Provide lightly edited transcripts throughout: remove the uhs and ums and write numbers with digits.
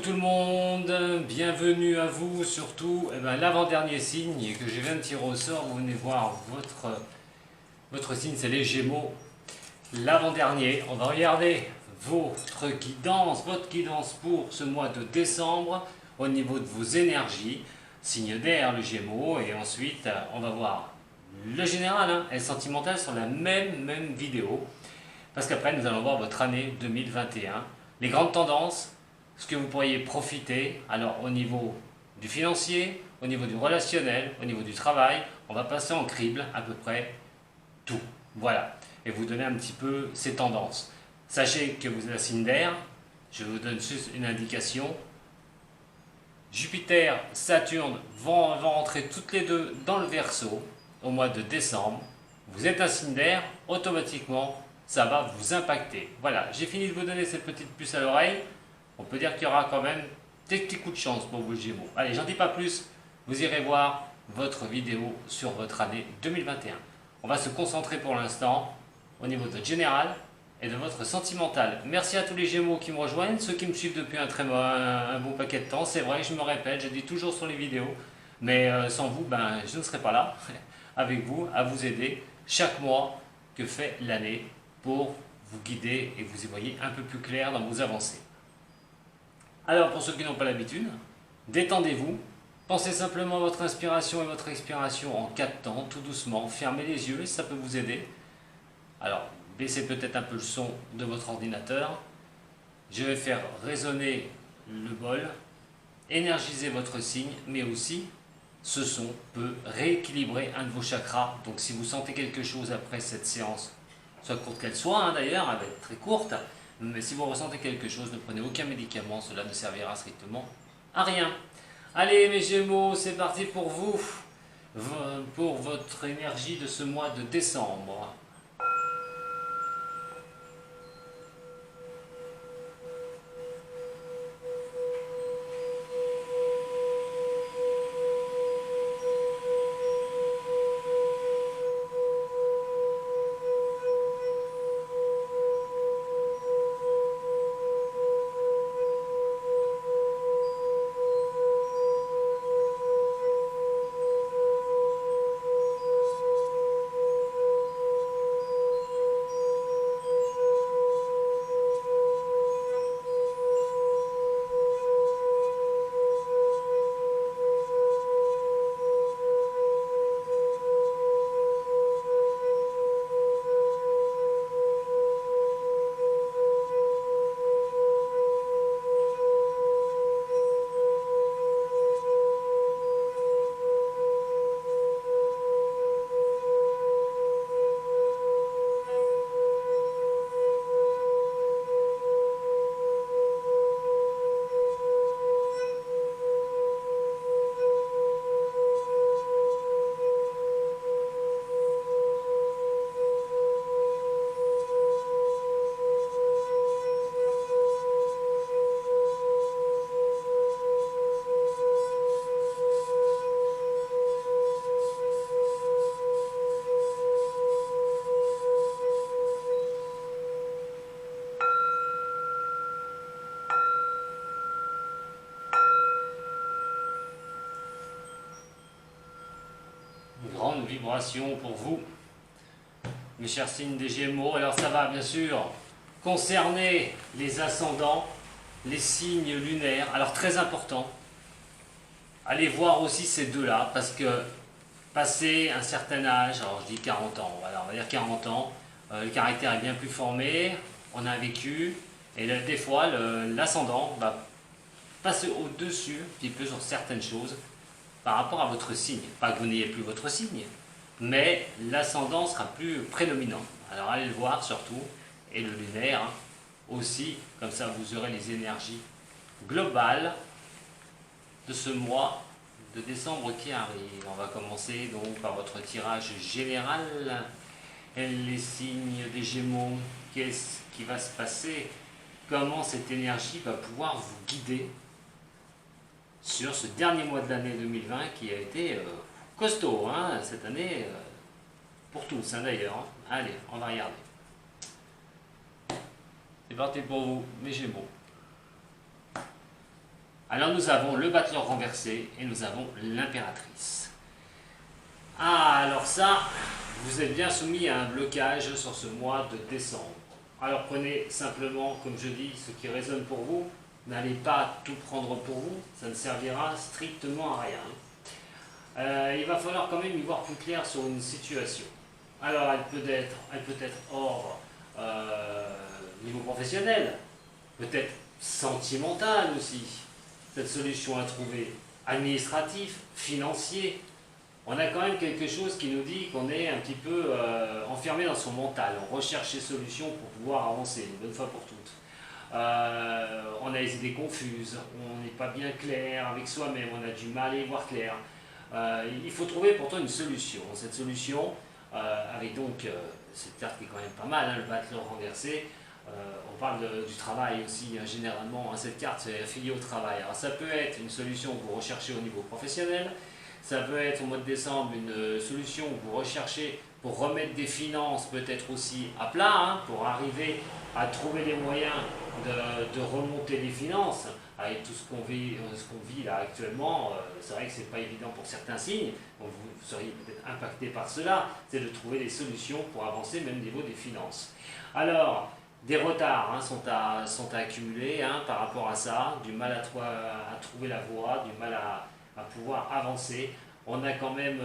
tout le monde, bienvenue à vous, surtout l'avant-dernier signe que je viens de tirer au sort. Vous venez voir votre signe, c'est les Gémeaux. L'avant-dernier, on va regarder votre guidance pour ce mois de décembre au niveau de vos énergies, signe d'air le Gémeaux, et ensuite on va voir le général et le sentimental sur la même vidéo, parce qu'après nous allons voir votre année 2021, les grandes tendances, ce que vous pourriez profiter, alors au niveau du financier, au niveau du relationnel, au niveau du travail, on va passer en crible à peu près tout. Voilà, et vous donner un petit peu ces tendances. Sachez que vous êtes un signe d'air, je vous donne juste une indication. Jupiter, Saturne vont rentrer toutes les deux dans le Verseau au mois de décembre. Vous êtes un signe d'air, automatiquement ça va vous impacter. Voilà, j'ai fini de vous donner cette petite puce à l'oreille. On peut dire qu'il y aura quand même des petits coups de chance pour vous les Gémeaux. Allez, j'en dis pas plus, vous irez voir votre vidéo sur votre année 2021. On va se concentrer pour l'instant au niveau de votre général et de votre sentimental. Merci à tous les Gémeaux qui me rejoignent, ceux qui me suivent depuis un bon paquet de temps. C'est vrai, je me répète, je dis toujours sur les vidéos, mais sans vous, je ne serais pas là, avec vous, à vous aider chaque mois que fait l'année pour vous guider et vous y voyez un peu plus clair dans vos avancées. Alors, pour ceux qui n'ont pas l'habitude, détendez-vous, pensez simplement à votre inspiration et votre expiration en 4 temps, tout doucement, fermez les yeux, ça peut vous aider. Alors, baissez peut-être un peu le son de votre ordinateur. Je vais faire résonner le bol, énergiser votre signe, mais aussi, ce son peut rééquilibrer un de vos chakras. Donc, si vous sentez quelque chose après cette séance, soit courte qu'elle soit, d'ailleurs, elle va être très courte, mais si vous ressentez quelque chose, ne prenez aucun médicament, cela ne servira strictement à rien. Allez mes Gémeaux, c'est parti pour vous, pour votre énergie de ce mois de décembre. Une grande vibration pour vous, mes chers signes des Gémeaux. Alors ça va bien sûr concerner les ascendants, les signes lunaires. Alors très important, allez voir aussi ces deux-là, parce que passé un certain âge, alors je dis 40 ans, voilà, on va dire 40 ans, le caractère est bien plus formé, on a un vécu, et là, des fois l'ascendant va passer au-dessus un petit peu sur certaines choses par rapport à votre signe. Pas que vous n'ayez plus votre signe, mais l'ascendant sera plus prédominant. Alors allez le voir surtout, et le lunaire aussi, comme ça vous aurez les énergies globales de ce mois de décembre qui arrive. On va commencer donc par votre tirage général. Les signes des Gémeaux, qu'est-ce qui va se passer? Comment cette énergie va pouvoir vous guider sur ce dernier mois de l'année 2020 qui a été costaud cette année, pour tous d'ailleurs. Allez, on va regarder. C'est parti pour vous, mes Gémeaux. Alors nous avons le battleur renversé et nous avons l'impératrice. Ah, alors ça, vous êtes bien soumis à un blocage sur ce mois de décembre. Alors prenez simplement, comme je dis, ce qui résonne pour vous. N'allez pas tout prendre pour vous, ça ne servira strictement à rien. Il va falloir quand même y voir plus clair sur une situation. Alors elle peut être hors niveau professionnel, peut-être sentimental aussi, cette solution à trouver, administratif, financier. On a quand même quelque chose qui nous dit qu'on est un petit peu enfermé dans son mental. On recherche des solutions pour pouvoir avancer une bonne fois pour toutes. On a les idées confuses, on n'est pas bien clair avec soi-même, on a du mal à y voir clair. Il faut trouver pourtant une solution. Cette solution, avec donc cette carte qui est quand même pas mal, hein, le battleur renversé. On parle du travail aussi, hein, généralement. Hein, cette carte est affiliée au travail. Alors ça peut être une solution que vous recherchez au niveau professionnel. Ça peut être au mois de décembre une solution que vous recherchez pour remettre des finances peut-être aussi à plat, hein, pour arriver à trouver les moyens de remonter les finances. Avec tout ce qu'on vit là actuellement, c'est vrai que ce n'est pas évident pour certains signes, donc vous seriez peut-être impacté par cela, c'est de trouver des solutions pour avancer même au niveau des finances. Alors, des retards hein, sont à accumuler hein, par rapport à ça, du mal à trouver la voie, du mal à pouvoir avancer. On a quand même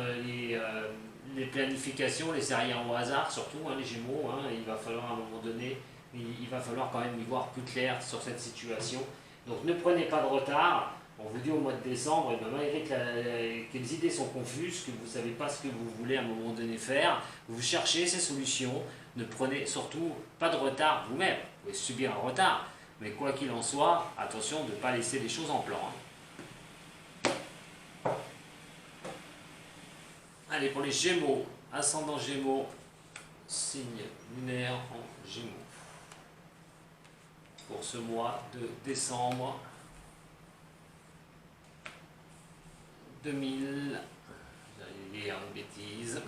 les planifications, les séries au hasard, surtout hein, les Gémeaux. Hein, il va falloir à un moment donné, il va falloir quand même y voir plus clair sur cette situation. Donc ne prenez pas de retard. On vous dit au mois de décembre, et bien, malgré que les idées sont confuses, que vous ne savez pas ce que vous voulez à un moment donné faire, vous cherchez ces solutions. Ne prenez surtout pas de retard vous-même. Vous pouvez subir un retard, mais quoi qu'il en soit, attention de ne pas laisser les choses en plan. Hein. Allez, pour les Gémeaux, ascendant Gémeaux, signe lunaire en Gémeaux. Pour ce mois de décembre 2000. J'allais dire une bêtise.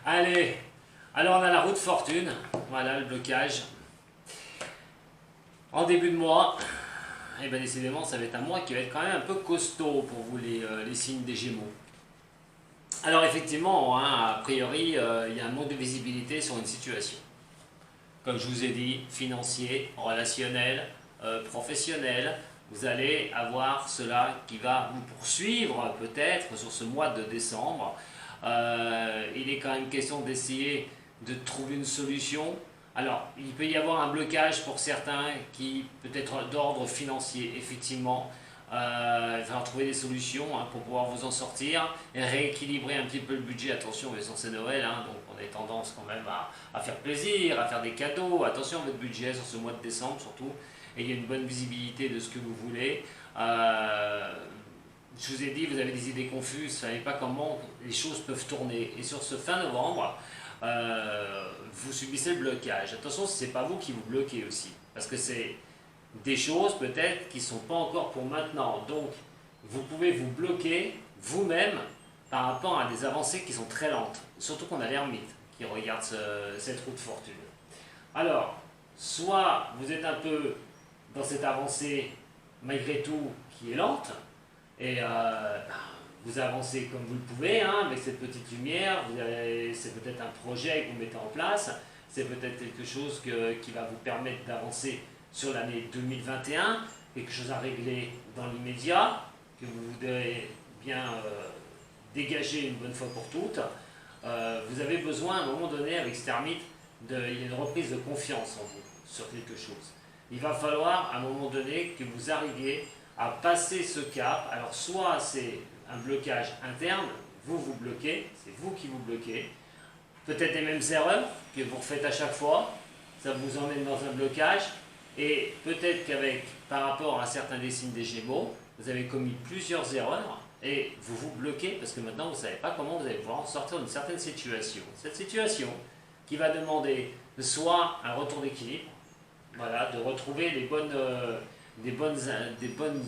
Allez, alors on a la roue de fortune. Voilà le blocage. En début de mois, et bien décidément, ça va être un mois qui va être quand même un peu costaud pour vous les signes des Gémeaux. Alors effectivement, hein, a priori, il y a un manque de visibilité sur une situation. Comme je vous ai dit, financier, relationnel, professionnel, vous allez avoir cela qui va vous poursuivre peut-être sur ce mois de décembre. Il est quand même question d'essayer de trouver une solution. Alors, il peut y avoir un blocage pour certains qui peut être d'ordre financier, effectivement. Il va falloir trouver des solutions hein, pour pouvoir vous en sortir et rééquilibrer un petit peu le budget. Attention, mais c'est Noël, hein, donc on a tendance quand même à faire plaisir, à faire des cadeaux. Attention à votre budget sur ce mois de décembre surtout. Et il y a une bonne visibilité de ce que vous voulez. Je vous ai dit, vous avez des idées confuses, vous ne savez pas comment les choses peuvent tourner. Et sur ce fin novembre, vous subissez le blocage. Attention, ce n'est pas vous qui vous bloquez aussi. Parce que c'est des choses peut-être qui ne sont pas encore pour maintenant. Donc, vous pouvez vous bloquer vous-même par rapport à des avancées qui sont très lentes. Surtout qu'on a l'ermite qui regarde cette roue de fortune. Alors, soit vous êtes un peu dans cette avancée malgré tout qui est lente, et vous avancez comme vous le pouvez, hein, avec cette petite lumière, c'est peut-être un projet que vous mettez en place, c'est peut-être quelque chose qui va vous permettre d'avancer sur l'année 2021, quelque chose à régler dans l'immédiat, que vous devez bien dégager une bonne fois pour toutes. Vous avez besoin à un moment donné avec cet ermite, il y a une reprise de confiance en vous sur quelque chose. Il va falloir à un moment donné que vous arriviez à passer ce cap. Alors soit c'est un blocage interne, vous vous bloquez, c'est vous qui vous bloquez, peut-être les mêmes erreurs que vous refaites à chaque fois, ça vous emmène dans un blocage, et peut-être qu'avec, par rapport à certains des signes des Gémeaux, vous avez commis plusieurs erreurs, et vous vous bloquez parce que maintenant vous ne savez pas comment vous allez pouvoir sortir d'une certaine situation. Cette situation qui va demander soit un retour d'équilibre, voilà, de retrouver des bonnes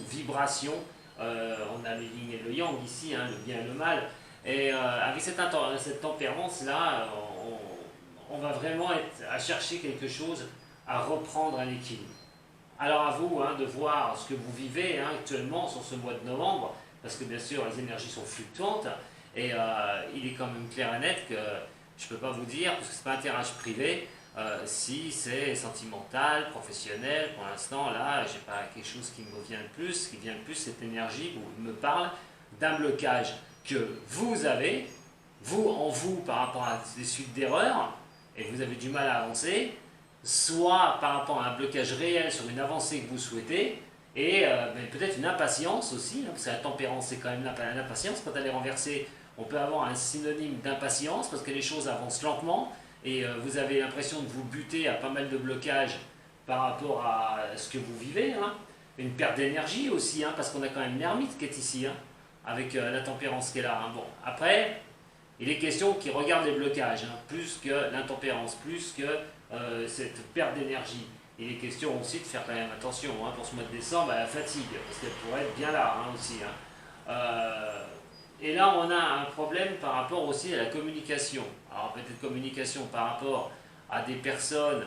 vibrations. On a le yin et le yang ici, hein, le bien et le mal. Et avec cette tempérance-là, on va vraiment être à chercher quelque chose, à reprendre un équilibre. Alors à vous de voir ce que vous vivez actuellement sur ce mois de novembre, parce que bien sûr les énergies sont fluctuantes, et il est quand même clair et net que je ne peux pas vous dire, parce que ce n'est pas un tirage privé, si c'est sentimental, professionnel. Pour l'instant, là, j'ai pas quelque chose qui me vient le plus. Ce qui vient le plus, cette énergie me parle d'un blocage que vous avez, vous en vous, par rapport à des suites d'erreurs, et vous avez du mal à avancer, soit par rapport à un blocage réel sur une avancée que vous souhaitez, et peut-être une impatience aussi, parce que la tempérance, c'est quand même l'impatience. Quand elle est renversée, on peut avoir un synonyme d'impatience, parce que les choses avancent lentement, et vous avez l'impression de vous buter à pas mal de blocages par rapport à ce que vous vivez. Une perte d'énergie aussi, parce qu'on a quand même l'ermite qui est ici, avec la tempérance qui est là. Bon, après, il est question qu'il regarde les blocages, plus que l'intempérance, plus que cette perte d'énergie. Il est question aussi de faire quand même attention pour ce mois de décembre à la fatigue, parce qu'elle pourrait être bien là aussi. Et là, on a un problème par rapport aussi à la communication. Alors peut-être communication par rapport à des personnes,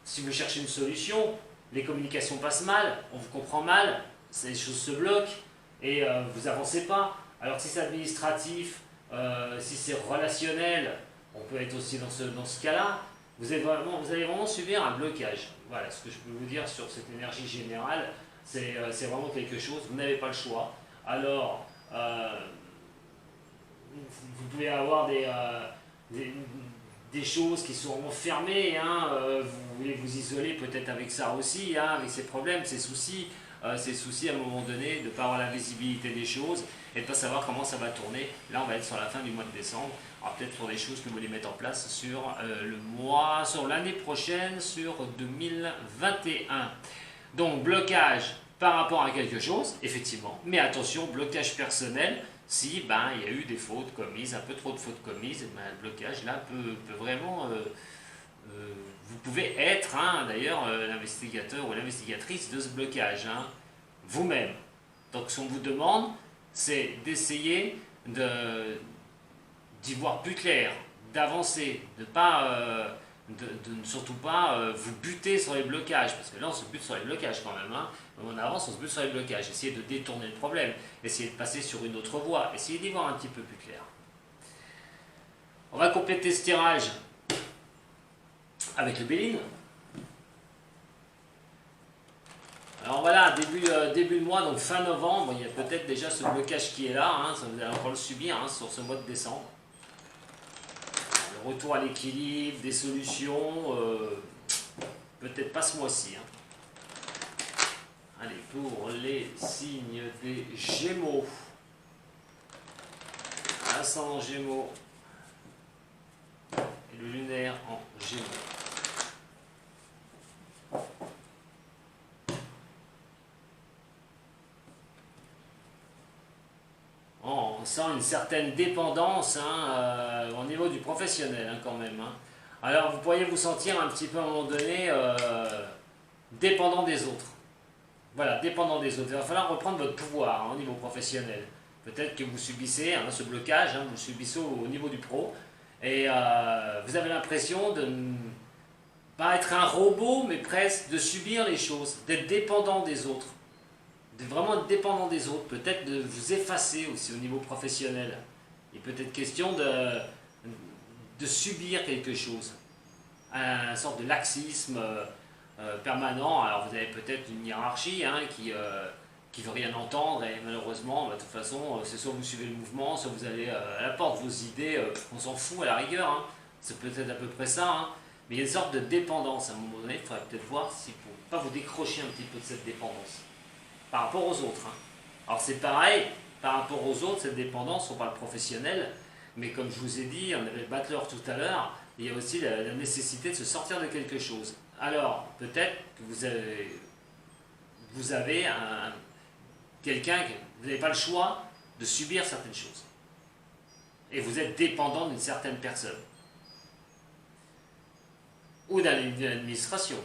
si vous cherchez une solution, les communications passent mal, on vous comprend mal, les choses se bloquent et vous avancez pas. Alors si c'est administratif, si c'est relationnel, on peut être aussi dans ce cas-là. Vous allez vraiment subir un blocage. Voilà ce que je peux vous dire sur cette énergie générale. C'est vraiment quelque chose, vous n'avez pas le choix. Alors, vous pouvez avoir des choses qui sont fermées, vous voulez vous isoler peut-être avec ça aussi, avec ces problèmes, ces soucis à un moment donné, de ne pas avoir la visibilité des choses et de ne pas savoir comment ça va tourner. Là, on va être sur la fin du mois de décembre. Alors peut-être pour des choses que vous voulez mettre en place sur sur l'année prochaine, sur 2021. Donc blocage par rapport à quelque chose, effectivement, mais attention, blocage personnel, si il y a eu des fautes commises, un peu trop de fautes commises, le blocage là peut vraiment... vous pouvez être d'ailleurs l'investigateur ou l'investigatrice de ce blocage, vous-même. Donc ce qu'on vous demande, c'est d'essayer d'y voir plus clair, d'avancer, de ne surtout pas vous buter sur les blocages, parce que là on se bute sur les blocages quand même, on avance, on se bute sur les blocages, essayez de détourner le problème, essayez de passer sur une autre voie, essayez d'y voir un petit peu plus clair. On va compléter ce tirage avec le Béline. Alors voilà, début de mois, donc fin novembre, il y a peut-être déjà ce blocage qui est là, ça vous allez encore le subir sur ce mois de décembre. Le retour à l'équilibre, des solutions, peut-être pas ce mois-ci. Allez, pour les signes des Gémeaux. Ascendant Gémeaux et le lunaire en Gémeaux. On sent une certaine dépendance au niveau du professionnel quand même. Alors vous pourriez vous sentir un petit peu à un moment donné dépendant des autres. Voilà, dépendant des autres. Il va falloir reprendre votre pouvoir au niveau professionnel. Peut-être que vous subissez ce blocage, vous le subissez au niveau du pro, et vous avez l'impression de ne pas être un robot, mais presque de subir les choses, d'être dépendant des autres. De vraiment être dépendant des autres, peut-être de vous effacer aussi au niveau professionnel. Il est peut-être question de subir quelque chose, une sorte de laxisme permanent. Alors vous avez peut-être une hiérarchie qui veut rien entendre et malheureusement, de toute façon, c'est soit vous suivez le mouvement, soit vous allez à la porte vos idées, on s'en fout à la rigueur, c'est peut-être à peu près ça, mais il y a une sorte de dépendance à un moment donné, il faudrait peut-être voir si pour ne pas vous décrocher un petit peu de cette dépendance par rapport aux autres. Alors c'est pareil, par rapport aux autres, cette dépendance, on parle professionnel, mais comme je vous ai dit, on avait le battleur tout à l'heure, il y a aussi la nécessité de se sortir de quelque chose. Alors, peut-être que vous avez quelqu'un, vous n'avez pas le choix de subir certaines choses. Et vous êtes dépendant d'une certaine personne. Ou d'une administration.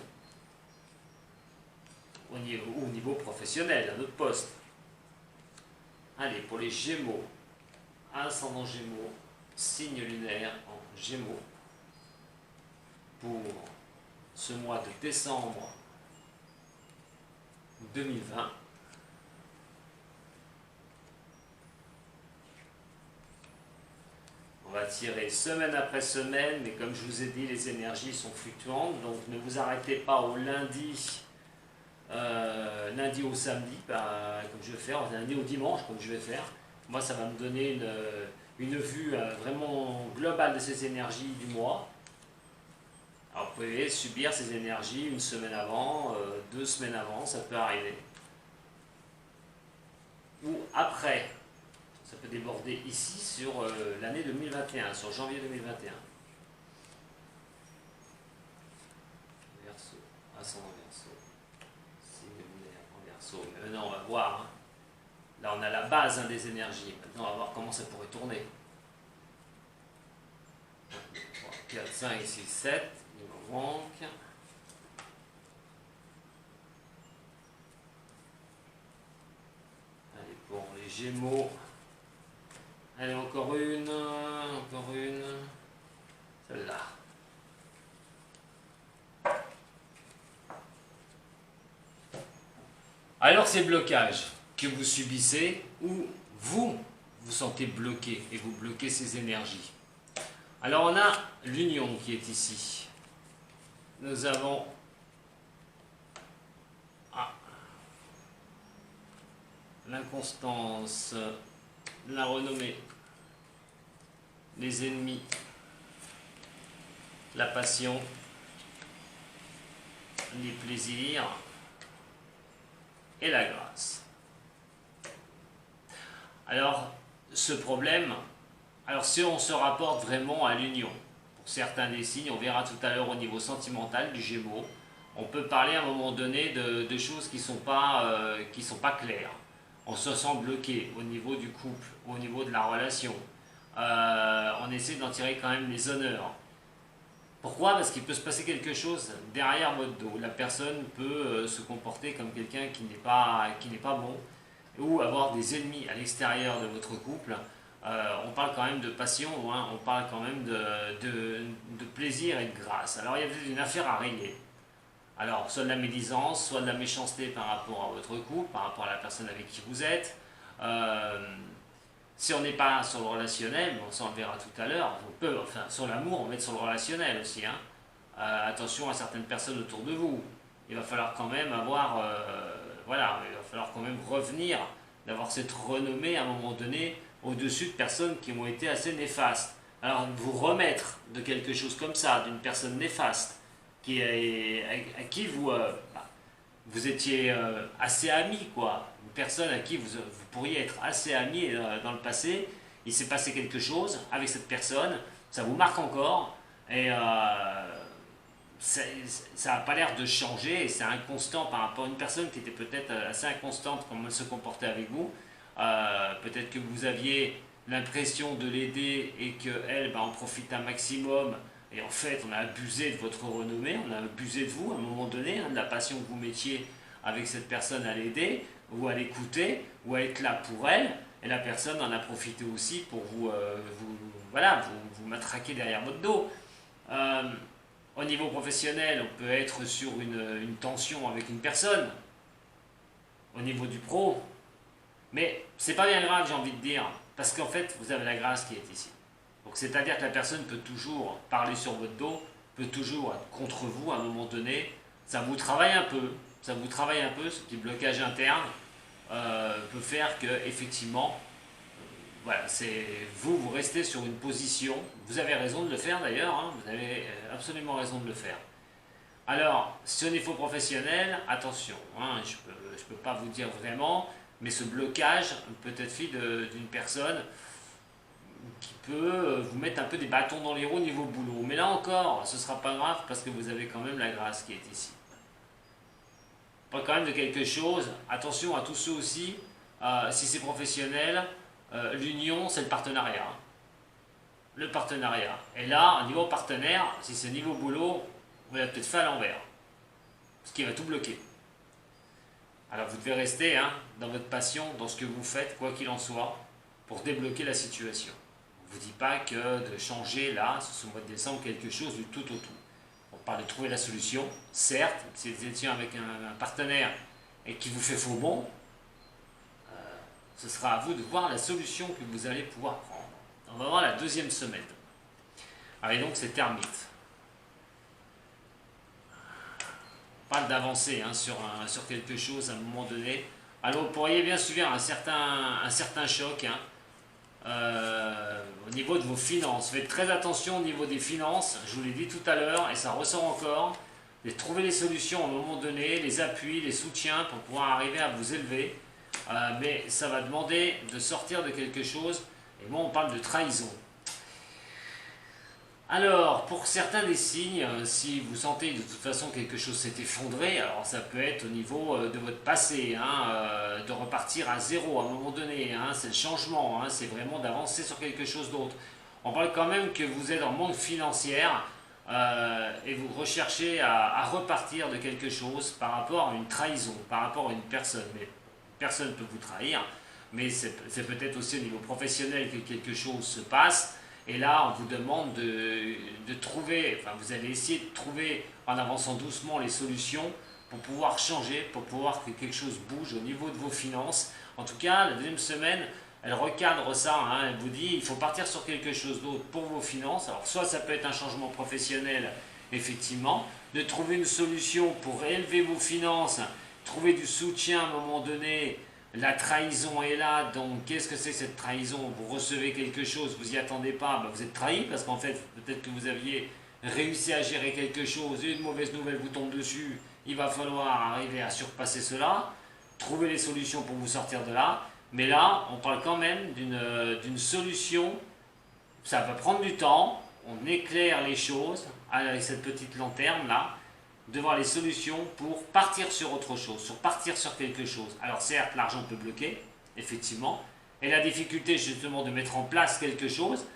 Ou au niveau professionnel, à notre poste. Allez, pour les Gémeaux, ascendant Gémeaux, signe lunaire en Gémeaux, pour ce mois de décembre 2020. On va tirer semaine après semaine, mais comme je vous ai dit, les énergies sont fluctuantes, donc ne vous arrêtez pas au lundi, lundi au samedi, comme je vais faire, lundi au dimanche, comme je vais faire. Moi, ça va me donner une vue vraiment globale de ces énergies du mois. Alors, vous pouvez subir ces énergies une semaine avant, 2 semaines avant, ça peut arriver. Ou après. Ça peut déborder ici sur l'année 2021, sur janvier 2021. Verseau, ascendant Verseau, signe lunaire en Verseau. Mais maintenant on va voir. Hein. Là on a la base des énergies. Maintenant on va voir comment ça pourrait tourner. 1, 2, 3, 4, 5, 6, 7. Il m'en manque. Allez, pour les Gémeaux. Allez, encore une. Celle-là. Alors ces blocages que vous subissez, ou vous sentez bloqué et vous bloquez ces énergies. Alors on a l'union qui est ici. Nous avons l'inconstance, la renommée, les ennemis, la passion, les plaisirs et la grâce. Alors, ce problème, alors si on se rapporte vraiment à l'union, pour certains des signes, on verra tout à l'heure au niveau sentimental du Gémeaux, on peut parler à un moment donné de choses qui ne sont pas claires. On se sent bloqué au niveau du couple, au niveau de la relation. On essaie d'en tirer quand même les honneurs. Pourquoi? Parce qu'il peut se passer quelque chose derrière votre dos. La personne peut se comporter comme quelqu'un qui n'est pas bon, ou avoir des ennemis à l'extérieur de votre couple. On parle quand même de passion, hein, on parle quand même de plaisir et de grâce. Alors il y a peut-être une affaire à régler. Alors, soit de la médisance, soit de la méchanceté par rapport à votre couple, par rapport à la personne avec qui vous êtes. Si on n'est pas sur le relationnel, bon, ça on le verra tout à l'heure, sur l'amour, on va être sur le relationnel aussi. Hein. Attention à certaines personnes autour de vous. Il va falloir quand même avoir, il va falloir quand même revenir, d'avoir cette renommée à un moment donné au-dessus de personnes qui ont été assez néfastes. Alors, vous remettre de quelque chose comme ça, d'une personne néfaste, à qui vous étiez assez amis, quoi. Une personne à qui vous pourriez être assez amis dans le passé, il s'est passé quelque chose avec cette personne, ça vous marque encore, et ça n'a pas l'air de changer, et c'est inconstant par rapport à une personne qui était peut-être assez inconstante comme elle se comportait avec vous. Peut-être que vous aviez l'impression de l'aider et qu'elle en profite un maximum. Et en fait, on a abusé de votre renommée, on a abusé de vous à un moment donné, hein, de la passion que vous mettiez avec cette personne à l'aider, ou à l'écouter, ou à être là pour elle. Et la personne en a profité aussi pour vous matraquer derrière votre dos. Au niveau professionnel, on peut être sur une tension avec une personne, au niveau du pro. Mais c'est pas bien grave, j'ai envie de dire, parce qu'en fait, vous avez la grâce qui est ici. Donc c'est-à-dire que la personne peut toujours parler sur votre dos, peut toujours être contre vous à un moment donné. Ça vous travaille un peu, ce petit blocage interne peut faire que effectivement, vous restez sur une position. Vous avez raison de le faire d'ailleurs, hein, vous avez absolument raison de le faire. Alors, si au niveau professionnel, attention, hein, je peux pas vous dire vraiment, mais ce blocage peut être fait d'une personne qui peut vous mettre un peu des bâtons dans les roues au niveau boulot. Mais là encore, ce ne sera pas grave parce que vous avez quand même la grâce qui est ici. On parle quand même de quelque chose, attention à tous ceux aussi, si c'est professionnel, l'union c'est le partenariat. Le partenariat. Et là, au niveau partenaire, si c'est niveau boulot, vous l'avez peut-être fait à l'envers. Ce qui va tout bloquer. Alors vous devez rester dans votre passion, dans ce que vous faites, quoi qu'il en soit, pour débloquer la situation. On ne vous dit pas que de changer là, ce mois de décembre, quelque chose du tout au tout. On parle de trouver la solution, certes, si vous étiez avec un partenaire et qui vous fait faux bon, ce sera à vous de voir la solution que vous allez pouvoir prendre. On va voir la deuxième semaine. Allez, donc c'est termite. On parle d'avancer sur quelque chose à un moment donné. Alors vous pourriez bien subir un certain choc au niveau de vos finances. Faites très attention au niveau des finances, je vous l'ai dit tout à l'heure et ça ressort encore. De trouver les solutions à un moment donné, les appuis, les soutiens pour pouvoir arriver à vous élever. Mais ça va demander de sortir de quelque chose. Et moi on parle de trahison. Alors, pour certains des signes, si vous sentez de toute façon quelque chose s'est effondré, alors ça peut être au niveau de votre passé, de repartir à zéro à un moment donné, c'est le changement, c'est vraiment d'avancer sur quelque chose d'autre. On parle quand même que vous êtes en manque financière et vous recherchez à repartir de quelque chose par rapport à une trahison, par rapport à une personne. Mais personne peut vous trahir, mais c'est peut-être aussi au niveau professionnel que quelque chose se passe. Et là, on vous demande de trouver, enfin vous allez essayer de trouver en avançant doucement les solutions pour pouvoir changer, pour pouvoir que quelque chose bouge au niveau de vos finances. En tout cas, la deuxième semaine, elle recadre ça, elle vous dit il faut partir sur quelque chose d'autre pour vos finances. Alors soit ça peut être un changement professionnel, effectivement, de trouver une solution pour élever vos finances, trouver du soutien à un moment donné. La trahison est là, donc qu'est-ce que c'est que cette trahison? Vous recevez quelque chose, vous n'y attendez pas, vous êtes trahi parce qu'en fait, peut-être que vous aviez réussi à gérer quelque chose, une mauvaise nouvelle vous tombe dessus, il va falloir arriver à surpasser cela, trouver les solutions pour vous sortir de là, mais là, on parle quand même d'une solution, ça va prendre du temps, on éclaire les choses avec cette petite lanterne là, de voir les solutions pour partir sur autre chose, partir sur quelque chose. Alors certes, l'argent peut bloquer, effectivement, et la difficulté justement de mettre en place quelque chose,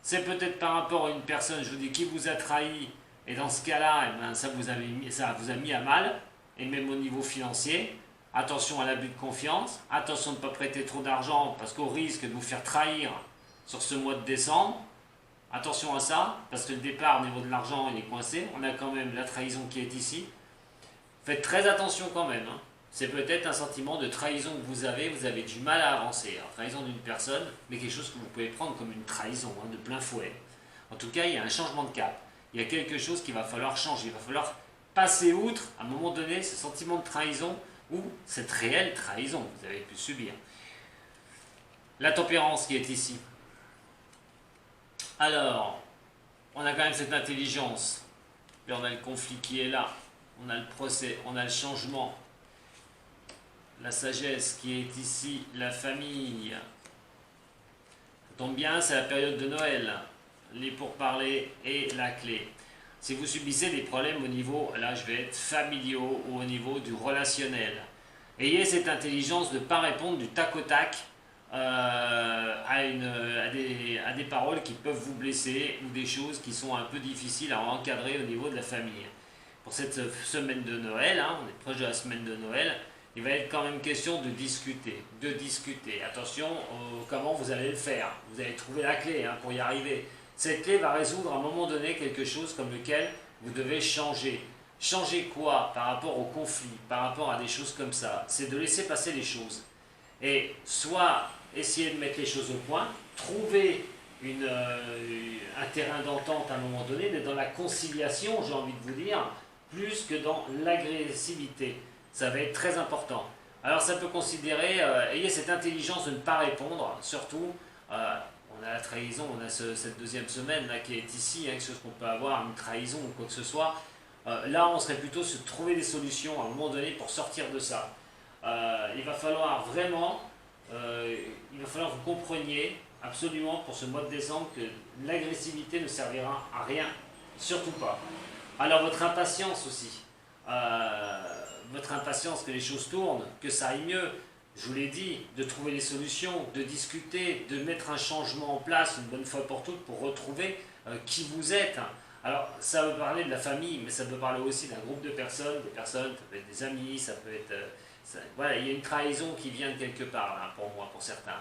c'est peut-être par rapport à une personne, je vous dis, qui vous a trahi, et dans ce cas-là, ça vous a mis à mal, et même au niveau financier. Attention à l'abus de confiance, attention de ne pas prêter trop d'argent, parce qu'au risque de vous faire trahir sur ce mois de décembre. Attention à ça, parce que le départ au niveau de l'argent il est coincé, on a quand même la trahison qui est ici. Faites très attention quand même, c'est peut-être un sentiment de trahison que vous avez du mal à avancer. Alors, trahison d'une personne, mais quelque chose que vous pouvez prendre comme une trahison, de plein fouet. En tout cas, il y a un changement de cap, il y a quelque chose qu'il va falloir changer, il va falloir passer outre à un moment donné ce sentiment de trahison ou cette réelle trahison que vous avez pu subir. La tempérance qui est ici. Alors, on a quand même cette intelligence, puis on a le conflit qui est là, on a le procès, on a le changement, la sagesse qui est ici, la famille. Ça tombe bien, c'est la période de Noël, les pourparlers et la clé. Si vous subissez des problèmes au niveau, là je vais être familiaux ou au niveau du relationnel, ayez cette intelligence de ne pas répondre du tac au tac, à des paroles qui peuvent vous blesser ou des choses qui sont un peu difficiles à encadrer au niveau de la famille. Pour cette semaine de Noël, on est proche de la semaine de Noël, il va être quand même question de discuter. Attention comment vous allez le faire. Vous allez trouver la clé pour y arriver. Cette clé va résoudre à un moment donné quelque chose comme lequel vous devez changer. Changer quoi par rapport au conflit, par rapport à des choses comme ça? C'est de laisser passer les choses. Et soit essayer de mettre les choses au point, trouver un terrain d'entente à un moment donné, d'être dans la conciliation, j'ai envie de vous dire, plus que dans l'agressivité. Ça va être très important. Alors ça peut considérer, ayez cette intelligence de ne pas répondre, surtout, on a la trahison, on a cette deuxième semaine là, qui est ici, quelque chose qu'on peut avoir, une trahison ou quoi que ce soit. Là on serait plutôt se trouver des solutions à un moment donné pour sortir de ça. Il va falloir vraiment, il va falloir que vous compreniez absolument pour ce mois de décembre que l'agressivité ne servira à rien, surtout pas. Alors votre impatience aussi, votre impatience que les choses tournent, que ça aille mieux, je vous l'ai dit, de trouver les solutions, de discuter, de mettre un changement en place une bonne fois pour toutes pour retrouver qui vous êtes. Alors ça veut parler de la famille, mais ça peut parler aussi d'un groupe de personnes, ça peut être des amis, ça peut être... voilà, il y a une trahison qui vient de quelque part, pour moi, pour certains,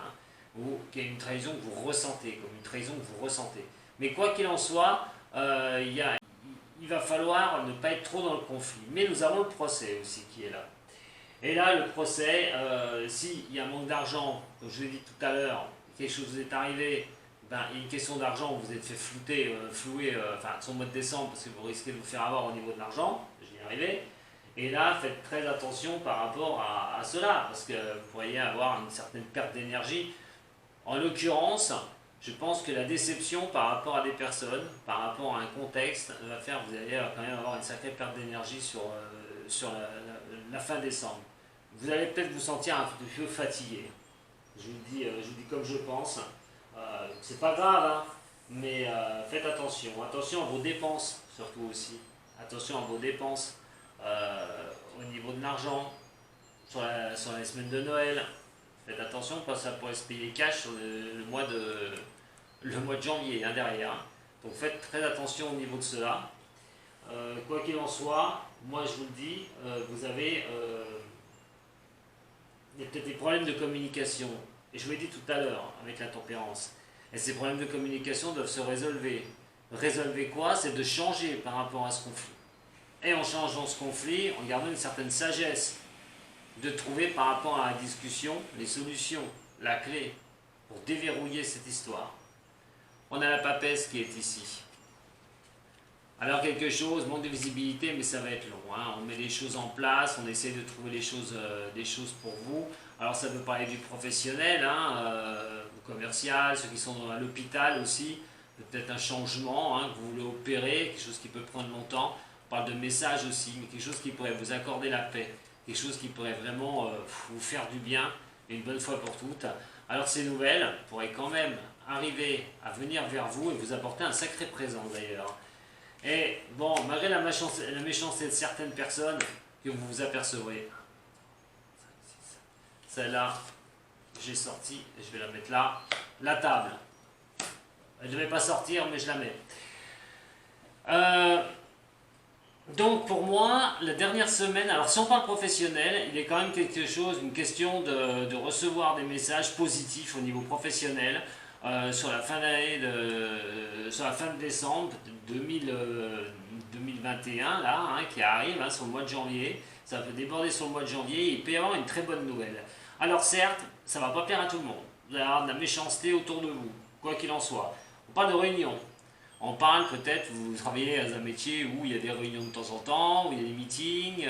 ou qu'il y a une trahison que vous ressentez, comme une trahison que vous ressentez. Mais quoi qu'il en soit, il va falloir ne pas être trop dans le conflit. Mais nous avons le procès aussi qui est là. Et là, le procès, s'il y a un manque d'argent, comme je l'ai dit tout à l'heure, quelque chose vous est arrivé, ben, il y a une question d'argent, vous êtes fait flouer enfin, sur le mois de décembre parce que vous risquez de vous faire avoir au niveau de l'argent, j'y ai arrivé. Et là, faites très attention par rapport à cela, parce que vous pourriez avoir une certaine perte d'énergie. En l'occurrence, je pense que la déception par rapport à des personnes, par rapport à un contexte, va faire que vous allez quand même avoir une sacrée perte d'énergie sur la fin décembre. Vous allez peut-être vous sentir un peu fatigué. Je vous dis comme je pense. C'est pas grave, hein, mais faites attention. Attention à vos dépenses, surtout aussi. Attention à vos dépenses au niveau de l'argent, sur les semaines de Noël. Faites attention parce que ça pourrait se payer cash sur le mois de janvier, hein, derrière. Donc faites très attention au niveau de cela. Quoi qu'il en soit, moi je vous le dis, il y a peut-être des problèmes de communication. Et je vous l'ai dit tout à l'heure avec la tempérance. Et ces problèmes de communication doivent se résolver. Résolver quoi? C'est de changer par rapport à ce conflit. Et en changeant ce conflit, en gardant une certaine sagesse, de trouver par rapport à la discussion les solutions, la clé pour déverrouiller cette histoire. On a la papesse qui est ici. Alors quelque chose, manque de visibilité, mais ça va être long. Hein. On met les choses en place, on essaie de trouver des choses pour vous. Alors ça peut parler du professionnel, du commercial, ceux qui sont à l'hôpital aussi. Peut-être un changement, hein, que vous voulez opérer, quelque chose qui peut prendre longtemps. On parle de message aussi, mais quelque chose qui pourrait vous accorder la paix. Quelque chose qui pourrait vraiment vous faire du bien, une bonne fois pour toutes. Alors ces nouvelles pourraient quand même arriver à venir vers vous et vous apporter un sacré présent d'ailleurs. Et bon, malgré la méchanceté de certaines personnes que vous vous apercevrez, celle-là, j'ai sorti, et je vais la mettre là, la table. Elle ne devait pas sortir, mais je la mets. Donc pour moi, la dernière semaine, alors si on parle professionnel, il est quand même quelque chose, une question de recevoir des messages positifs au niveau professionnel sur la fin d'année, sur la fin de décembre 2021 là, hein, qui arrive sur le mois de janvier. Ça peut déborder sur le mois de janvier et il peut y avoir une très bonne nouvelle. Alors certes, ça ne va pas plaire à tout le monde. Vous allez avoir de la méchanceté autour de vous, quoi qu'il en soit. On parle de réunion. On parle peut-être, vous travaillez dans un métier où il y a des réunions de temps en temps, où il y a des meetings,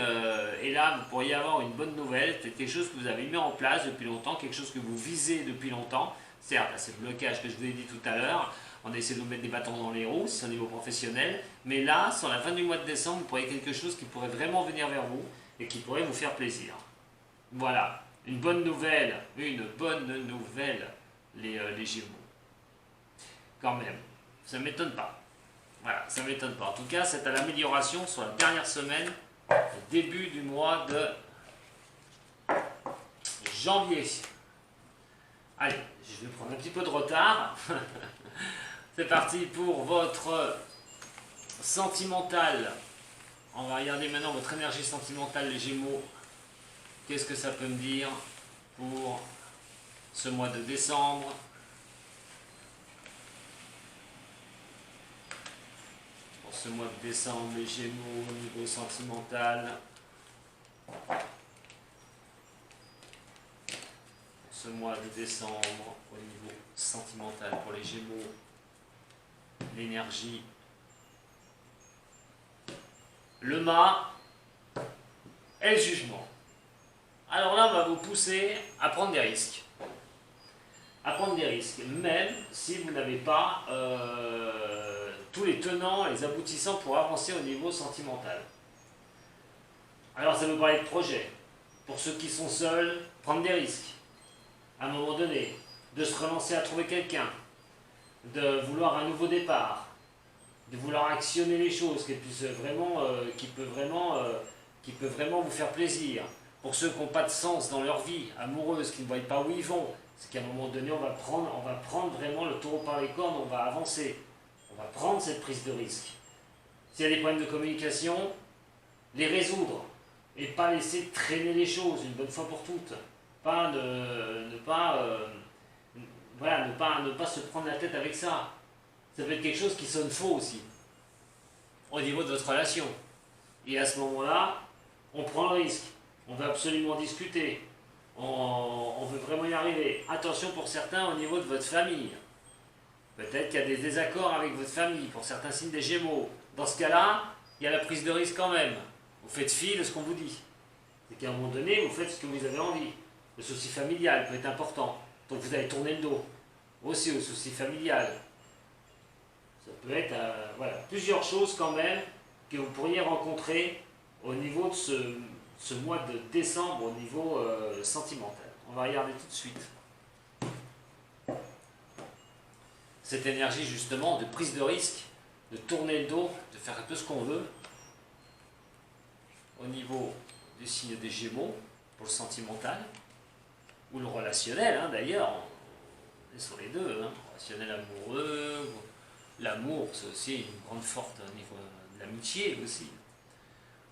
et là vous pourriez avoir une bonne nouvelle, peut-être quelque chose que vous avez mis en place depuis longtemps, quelque chose que vous visez depuis longtemps. Certes, c'est le blocage que je vous ai dit tout à l'heure, on essaie de vous mettre des bâtons dans les roues, c'est au niveau professionnel, mais là, sur la fin du mois de décembre, vous pourriez quelque chose qui pourrait vraiment venir vers vous et qui pourrait vous faire plaisir. Voilà, une bonne nouvelle, les Gémeaux. Quand même. Ça ne m'étonne pas. Voilà, ça ne m'étonne pas. En tout cas, c'est à l'amélioration sur la dernière semaine, au début du mois de janvier. Allez, je vais prendre un petit peu de retard. C'est parti pour votre sentimental. On va regarder maintenant votre énergie sentimentale, les Gémeaux. Qu'est-ce que ça peut me dire pour ce mois de décembre? Ce mois de décembre, les Gémeaux au niveau sentimental. Ce mois de décembre au niveau sentimental pour les Gémeaux, l'énergie, le mât et le jugement. Alors là, on va vous pousser à prendre des risques. À prendre des risques, même si vous n'avez pas tous les tenants et les aboutissants pour avancer au niveau sentimental. Alors ça veut parler de projet. Pour ceux qui sont seuls, prendre des risques. À un moment donné, de se relancer à trouver quelqu'un, de vouloir un nouveau départ, de vouloir actionner les choses qui peut vraiment vous faire plaisir. Pour ceux qui n'ont pas de sens dans leur vie amoureuse, qui ne voient pas où ils vont, c'est qu'à un moment donné, on va prendre vraiment le taureau par les cornes, on va avancer. On va prendre cette prise de risque. S'il y a des problèmes de communication, les résoudre et pas laisser traîner les choses une bonne fois pour toutes. Ne pas se prendre la tête avec ça. Ça peut être quelque chose qui sonne faux aussi, au niveau de votre relation. Et à ce moment-là, on prend le risque. On veut absolument discuter. On veut vraiment y arriver. Attention pour certains au niveau de votre famille. Peut-être qu'il y a des désaccords avec votre famille, pour certains signes des Gémeaux. Dans ce cas-là, il y a la prise de risque quand même. Vous faites fi de ce qu'on vous dit. C'est qu'à un moment donné, vous faites ce que vous avez envie. Le souci familial peut être important. Donc vous allez tourner le dos. Aussi au souci familial. Ça peut être voilà, plusieurs choses quand même que vous pourriez rencontrer au niveau de ce mois de décembre, au niveau sentimental. On va regarder tout de suite. Cette énergie justement de prise de risque, de tourner le dos, de faire un peu ce qu'on veut, au niveau du signe des Gémeaux, pour le sentimental, ou le relationnel d'ailleurs, on est sur les deux, relationnel amoureux, l'amour c'est aussi une grande forte au niveau de l'amitié aussi.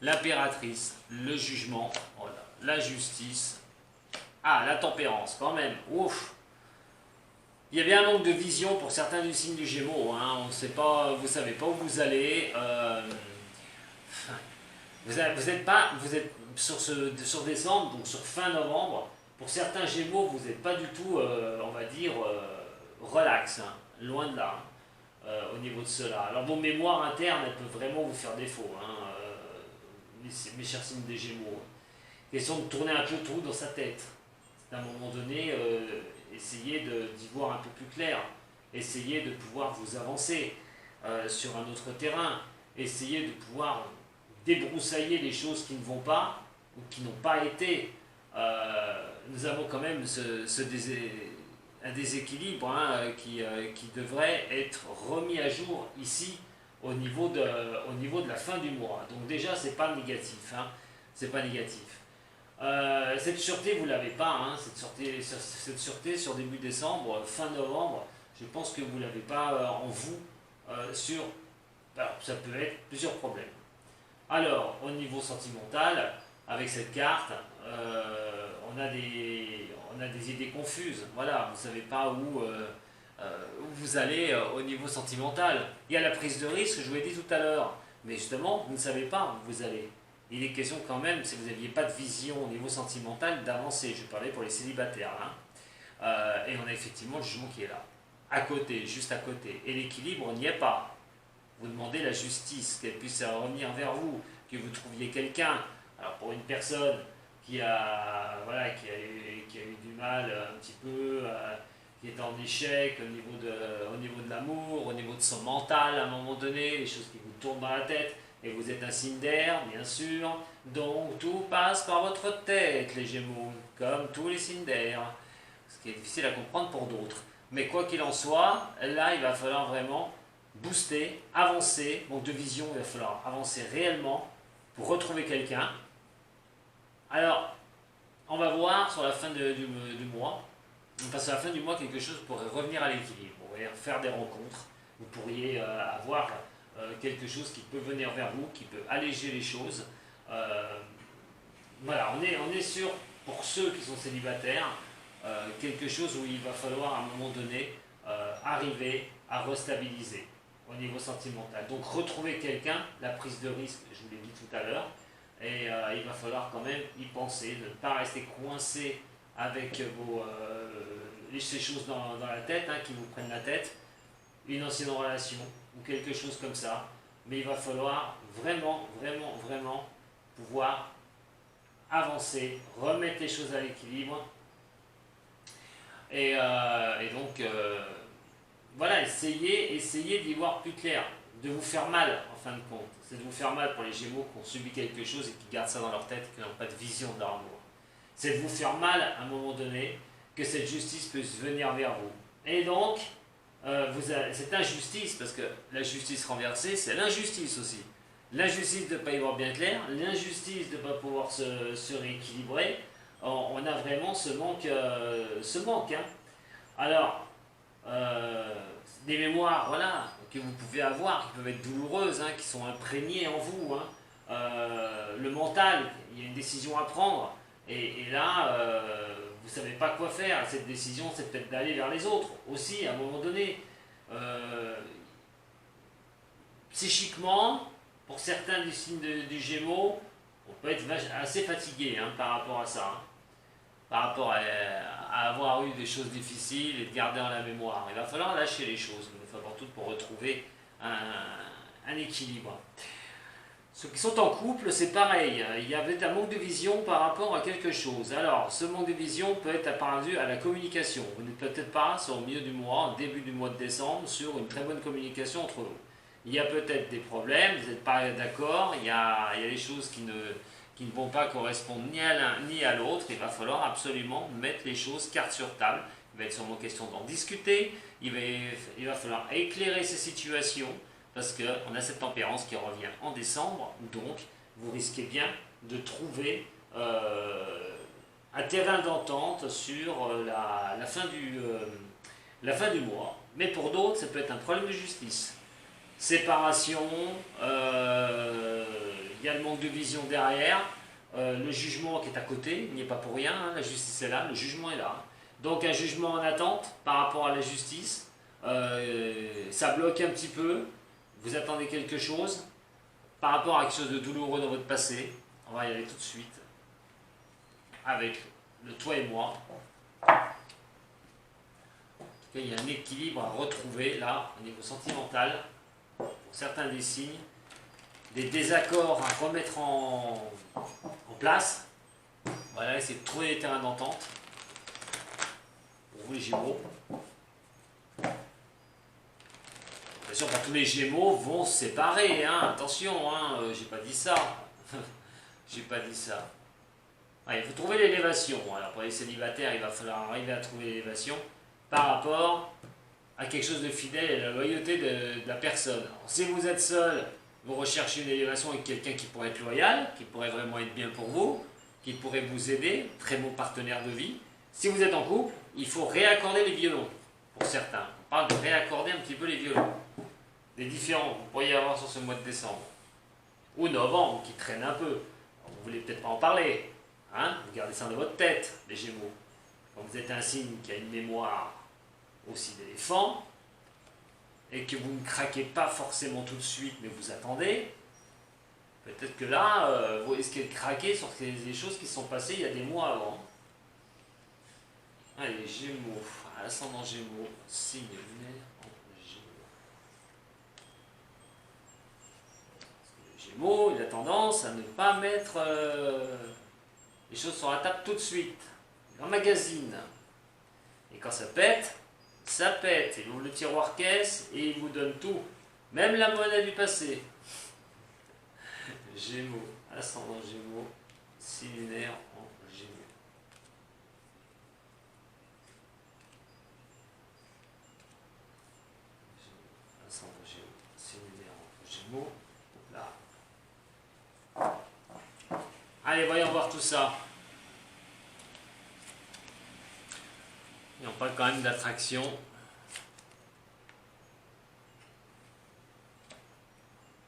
L'impératrice, le jugement, voilà, la justice, la tempérance quand même, ouf. Il y a bien un manque de vision pour certains du signe du Gémeaux, on sait pas, vous ne savez pas où vous allez, vous êtes sur décembre, donc sur fin novembre, pour certains Gémeaux, vous n'êtes pas du tout, on va dire, relax, loin de là, au niveau de cela. Alors vos mémoires internes, elles peuvent vraiment vous faire défaut, mes chers signes des Gémeaux. Question de tourner un peu tout dans sa tête. À un moment donné, essayez d'y voir un peu plus clair. Essayez de pouvoir vous avancer sur un autre terrain. Essayez de pouvoir débroussailler les choses qui ne vont pas ou qui n'ont pas été. Nous avons quand même un déséquilibre qui devrait être remis à jour ici au niveau de la fin du mois. Donc déjà, c'est pas négatif. C'est pas négatif. Cette sûreté, vous ne l'avez pas. Cette sûreté sur début décembre, fin novembre, je pense que vous ne l'avez pas en vous. Alors, ça peut être plusieurs problèmes. Alors, au niveau sentimental, avec cette carte, on a des idées confuses. Voilà, vous ne savez pas où vous allez au niveau sentimental. Il y a la prise de risque, je vous l'ai dit tout à l'heure. Mais justement, vous ne savez pas où vous allez. Il est question quand même, si vous n'aviez pas de vision au niveau sentimental, d'avancer. Je parlais pour les célibataires. Et on a effectivement le jugement qui est là. À côté, juste à côté. Et l'équilibre, on n'y est pas. Vous demandez la justice, qu'elle puisse revenir vers vous, que vous trouviez quelqu'un. Alors pour une personne qui a eu du mal un petit peu, qui est en échec au niveau de l'amour, au niveau de son mental à un moment donné, les choses qui vous tournent dans la tête, et vous êtes un signe d'air, bien sûr, donc tout passe par votre tête, les Gémeaux, comme tous les signes d'air, ce qui est difficile à comprendre pour d'autres. Mais quoi qu'il en soit, là il va falloir vraiment booster, avancer, donc de vision, il va falloir avancer réellement pour retrouver quelqu'un. Alors, on va voir sur la fin du mois, enfin sur la fin du mois, quelque chose pourrait revenir à l'équilibre. Vous pourriez faire des rencontres, vous pourriez avoir quelque chose qui peut venir vers vous, qui peut alléger les choses. Voilà, on est sur, pour ceux qui sont célibataires, quelque chose où il va falloir à un moment donné arriver à restabiliser au niveau sentimental. Donc retrouver quelqu'un, la prise de risque, je vous l'ai dit tout à l'heure, et il va falloir quand même y penser, de ne pas rester coincé avec ces choses dans la tête, qui vous prennent la tête, une ancienne relation ou quelque chose comme ça, mais il va falloir vraiment, vraiment, vraiment pouvoir avancer, remettre les choses à l'équilibre, et donc voilà, essayez d'y voir plus clair, de vous faire mal en fin de compte. C'est de vous faire mal pour les Gémeaux qui ont subi quelque chose et qui gardent ça dans leur tête et qui n'ont pas de vision de leur amour. C'est de vous faire mal à un moment donné, que cette justice puisse venir vers vous. Et donc, cette injustice, parce que la justice renversée, c'est l'injustice aussi. L'injustice de ne pas y voir bien clair, l'injustice de ne pas pouvoir se rééquilibrer, on a vraiment ce manque. Alors, des mémoires, voilà, que vous pouvez avoir, qui peuvent être douloureuses, qui sont imprégnées en vous. Le mental, il y a une décision à prendre, et là, vous ne savez pas quoi faire. Cette décision, c'est peut-être d'aller vers les autres aussi, à un moment donné. Psychiquement, pour certains du signe du Gémeaux, On peut être assez fatigué hein, par rapport à ça, hein, par rapport à avoir eu des choses difficiles et de garder en la mémoire. Il va falloir lâcher les choses, il va falloir tout pour retrouver un équilibre. Ceux qui sont en couple, c'est pareil, il y avait un manque de vision par rapport à quelque chose. Alors, ce manque de vision peut être apparu à la communication. Vous n'êtes peut-être pas, au milieu du mois, au début du mois de décembre, sur une très bonne communication entre vous. Il y a peut-être des problèmes, vous n'êtes pas d'accord, il y a des choses qui ne vont pas correspondre ni à l'un ni à l'autre. Il va falloir absolument mettre les choses carte sur table. Il va être sûrement question d'en discuter, il va falloir éclairer ces situations, parce qu'on a cette tempérance qui revient en décembre, donc vous risquez bien de trouver un terrain d'entente sur la fin du mois. Mais pour d'autres, ça peut être un problème de justice. Séparation, il y a le manque de vision derrière, le jugement qui est à côté, il n'y est pas pour rien, hein, la justice est là, le jugement est là. Donc un jugement en attente par rapport à la justice, ça bloque un petit peu. Vous attendez quelque chose par rapport à quelque chose de douloureux dans votre passé. On va y aller tout de suite avec le toi et moi. En tout cas, il y a un équilibre à retrouver là au niveau sentimental pour certains des signes, des désaccords à remettre en place. Voilà, essayer de trouver des terrains d'entente pour vous les Gémeaux. Bien sûr, pas tous les Gémeaux vont se séparer, hein. Attention, hein, j'ai pas dit ça. J'ai pas dit ça. Ouais, il faut trouver l'élévation. Alors pour les célibataires, il va falloir arriver à trouver l'élévation par rapport à quelque chose de fidèle et la loyauté de la personne. Alors, si vous êtes seul, vous recherchez une élévation avec quelqu'un qui pourrait être loyal, qui pourrait vraiment être bien pour vous, qui pourrait vous aider, très bon partenaire de vie. Si vous êtes en couple, il faut réaccorder les violons, pour certains. On parle de réaccorder un petit peu les violons. Des différents que vous pourriez avoir sur ce mois de décembre. Ou novembre, qui traîne un peu. Alors, vous voulez peut-être pas en parler. Hein, vous gardez ça dans votre tête, les Gémeaux. Quand vous êtes un signe qui a une mémoire aussi d'éléphant, et que vous ne craquez pas forcément tout de suite, mais vous attendez, peut-être que là, vous risquez de craquer sur des choses qui sont passées il y a des mois avant. Allez, Gémeaux, ascendant Gémeaux, signe lunaire en Gémeaux. Gémeaux, il a tendance à ne pas mettre les choses sur la table tout de suite. Il emmagasine. Et quand ça pète, ça pète. Il ouvre le tiroir caisse et il vous donne tout. Même la monnaie du passé. Gémeaux, ascendant Gémeaux, signe lunaire en Gémeaux. Ascendant Gémeaux, signe lunaire en Gémeaux. Là. Allez, voyons voir tout ça. Et on parle quand même d'attraction.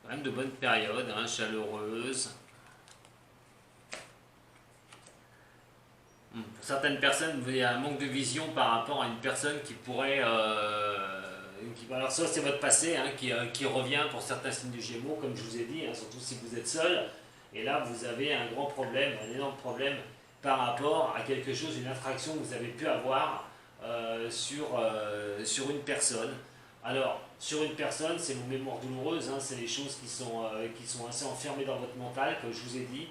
Quand même de bonnes périodes, hein, chaleureuses. Pour certaines personnes, il y a un manque de vision par rapport à une personne qui pourrait... alors ça, c'est votre passé hein, qui revient pour certains signes du Gémeaux, comme je vous ai dit, hein, surtout si vous êtes seul. Et là, vous avez un grand problème, un énorme problème par rapport à quelque chose, une attraction que vous avez pu avoir sur une personne. Alors, sur une personne, c'est vos mémoires douloureuses, hein, c'est les choses qui sont assez enfermées dans votre mental, comme je vous ai dit.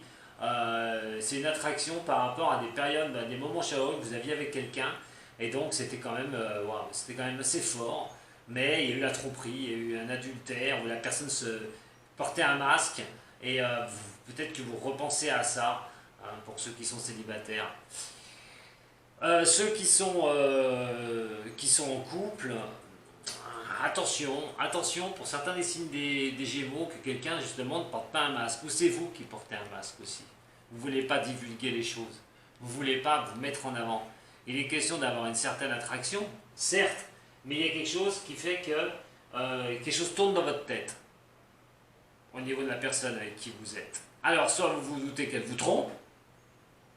C'est une attraction par rapport à des périodes, à des moments chaleureux que vous aviez avec quelqu'un. Et donc, c'était quand même assez fort. Mais il y a eu la tromperie, il y a eu un adultère où la personne se portait un masque. Et peut-être que vous repensez à ça, hein, pour ceux qui sont célibataires. Ceux qui sont en couple, attention pour certains des signes des Gémeaux que quelqu'un justement ne porte pas un masque. Ou c'est vous qui portez un masque aussi. Vous ne voulez pas divulguer les choses. Vous ne voulez pas vous mettre en avant. Il est question d'avoir une certaine attraction, certes, mais il y a quelque chose qui fait que quelque chose tourne dans votre tête au niveau de la personne avec qui vous êtes. Alors, soit vous vous doutez qu'elle vous trompe,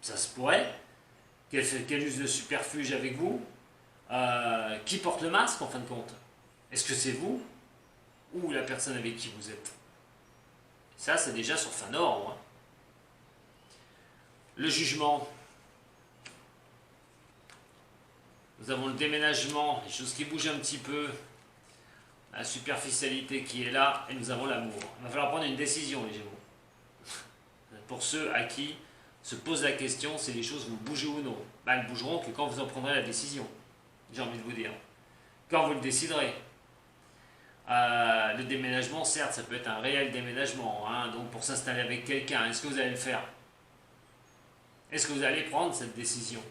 ça se pourrait, qu'elle use de superfuge avec vous, qui porte le masque en fin de compte? Est-ce que c'est vous ou la personne avec qui vous êtes? Ça, c'est déjà sur fin novembre. Hein. le jugement. Nous avons le déménagement, les choses qui bougent un petit peu, la superficialité qui est là, et nous avons l'amour. Il va falloir prendre une décision, les Gémeaux. Pour ceux à qui se pose la question si les choses vont bouger ou non, ben, elles bougeront que quand vous en prendrez la décision, j'ai envie de vous dire. Quand vous le déciderez. Le déménagement, certes, ça peut être un réel déménagement, hein, donc pour s'installer avec quelqu'un, est-ce que vous allez le faire? Est-ce que vous allez prendre cette décision?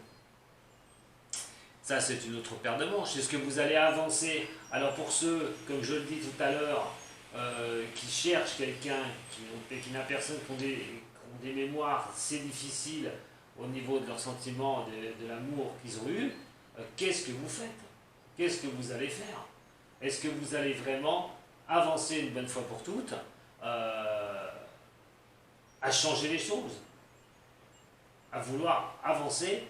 Ça, c'est une autre paire de manches. Est-ce que vous allez avancer? Alors pour ceux, comme je le dis tout à l'heure, qui cherchent quelqu'un, qui n'a personne, qui ont des mémoires assez difficiles au niveau de leurs sentiments, de l'amour qu'ils ont eu, qu'est-ce que vous faites? Qu'est-ce que vous allez faire? Est-ce que vous allez vraiment avancer une bonne fois pour toutes à changer les choses? À vouloir avancer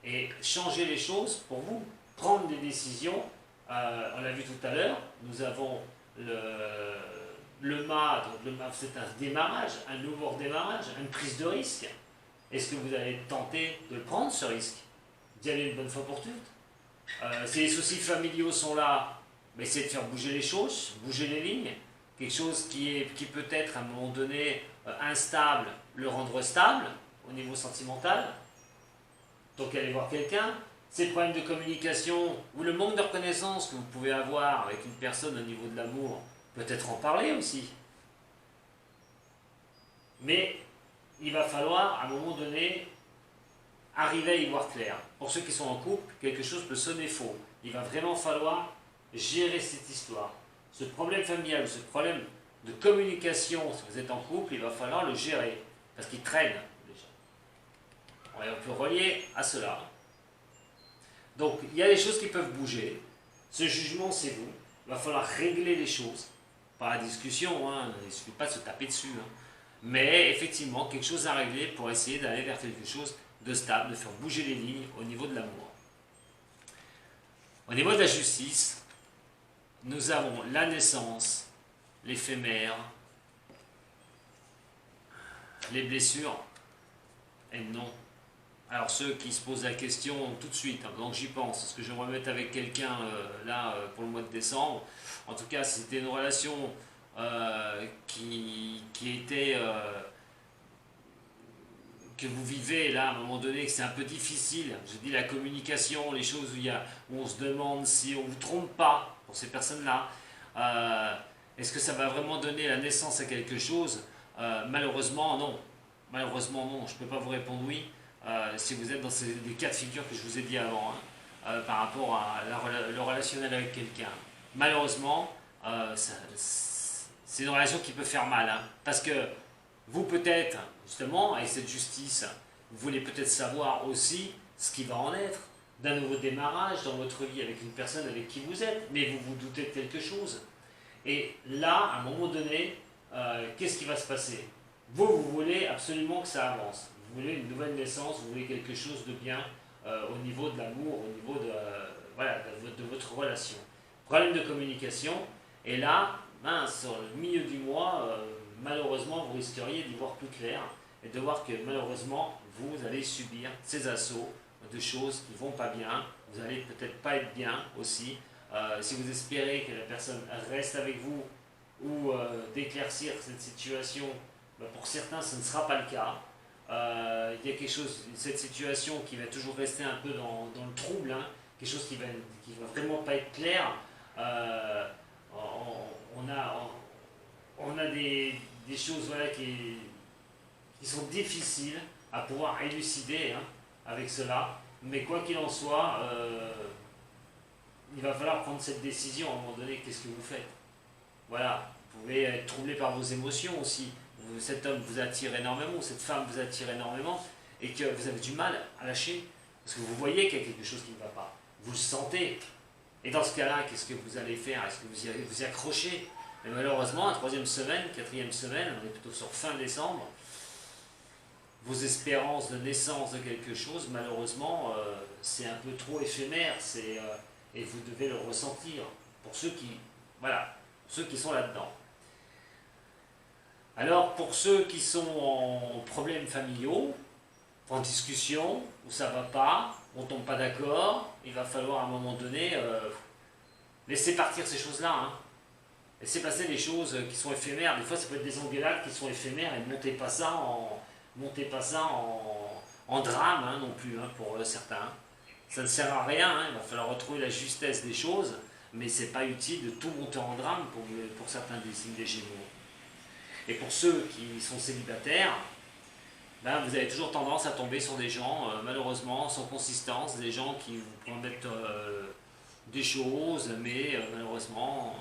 et changer les choses pour vous, prendre des décisions. On l'a vu tout à l'heure, nous avons le mât, donc le mât, c'est un démarrage, un nouveau redémarrage, une prise de risque. Est-ce que vous allez tenter de le prendre, ce risque? D'y aller une bonne fois pour toutes? Si les soucis familiaux sont là, mais essayez de faire bouger les choses, bouger les lignes. Quelque chose qui peut être à un moment donné instable, le rendre stable au niveau sentimental. Donc allez voir quelqu'un. Ces problèmes de communication ou le manque de reconnaissance que vous pouvez avoir avec une personne au niveau de l'amour, peut-être en parler aussi. Mais il va falloir à un moment donné arriver à y voir clair. Pour ceux qui sont en couple, quelque chose peut sonner faux. Il va vraiment falloir gérer cette histoire. Ce problème familial, ce problème de communication, si vous êtes en couple, il va falloir le gérer. Parce qu'il traîne déjà. Et on peut relier à cela. Donc, il y a des choses qui peuvent bouger. Ce jugement, c'est vous. Il va falloir régler les choses. Par la discussion, hein. Il ne suffit pas de se taper dessus. Hein. Mais effectivement, quelque chose à régler pour essayer d'aller vers quelque chose de stable, de faire bouger les lignes au niveau de l'amour. Au niveau de la justice, nous avons la naissance, l'éphémère, les blessures et le non. Alors ceux qui se posent la question tout de suite, hein, donc j'y pense, est-ce que je vais me remettre avec quelqu'un pour le mois de décembre? En tout cas, c'était une relation qui était... que vous vivez là à un moment donné, que c'est un peu difficile. Je dis la communication, les choses où on se demande si on ne vous trompe pas pour ces personnes-là. Est-ce que ça va vraiment donner la naissance à quelque chose? Malheureusement, non. Malheureusement, non. Je ne peux pas vous répondre oui si vous êtes dans les cas de figure que je vous ai dit avant, hein, par rapport à le relationnel avec quelqu'un. Malheureusement, c'est une relation qui peut faire mal. Hein, parce que vous peut-être, justement, avec cette justice, vous voulez peut-être savoir aussi ce qui va en être d'un nouveau démarrage dans votre vie avec une personne avec qui vous êtes, mais vous vous doutez de quelque chose. Et là, à un moment donné, qu'est-ce qui va se passer? Vous voulez absolument que ça avance. Vous voulez une nouvelle naissance, vous voulez quelque chose de bien au niveau de l'amour, au niveau de votre relation. Problème de communication, et là, sur le milieu du mois, malheureusement, vous risqueriez d'y voir plus clair et de voir que malheureusement, vous allez subir ces assauts de choses qui ne vont pas bien. Vous n'allez peut-être pas être bien aussi. Si vous espérez que la personne reste avec vous ou d'éclaircir cette situation, pour certains, ce ne sera pas le cas. Il y a quelque chose, cette situation qui va toujours rester un peu dans le trouble, hein, quelque chose qui va vraiment pas être clair. On a des choses qui sont difficiles à pouvoir élucider, hein, avec cela, mais quoi qu'il en soit, il va falloir prendre cette décision à un moment donné. Qu'est-ce que vous faites? Voilà, vous pouvez être troublé par vos émotions aussi. Cet homme vous attire énormément, cette femme vous attire énormément, et que vous avez du mal à lâcher, parce que vous voyez qu'il y a quelque chose qui ne va pas, vous le sentez. Et dans ce cas-là, qu'est-ce que vous allez faire? Est-ce que vous y accrochez? Mais malheureusement, la 3e semaine, 4e semaine, on est plutôt sur fin décembre, vos espérances de naissance de quelque chose, malheureusement, c'est un peu trop éphémère, et vous devez le ressentir, pour ceux qui sont là-dedans. Alors, pour ceux qui sont en problèmes familiaux, en discussion, où ça va pas, on tombe pas d'accord, il va falloir à un moment donné laisser partir ces choses-là. Hein. Laisser passer les choses qui sont éphémères. Des fois, ça peut être des engueulades qui sont éphémères et ne montez pas ça en drame hein, non plus hein, pour certains. Ça ne sert à rien, hein, il va falloir retrouver la justesse des choses, mais c'est pas utile de tout monter en drame pour certains des signes des Gémeaux. Et pour ceux qui sont célibataires, ben, vous avez toujours tendance à tomber sur des gens, malheureusement, sans consistance, des gens qui vous promettent des choses, mais malheureusement,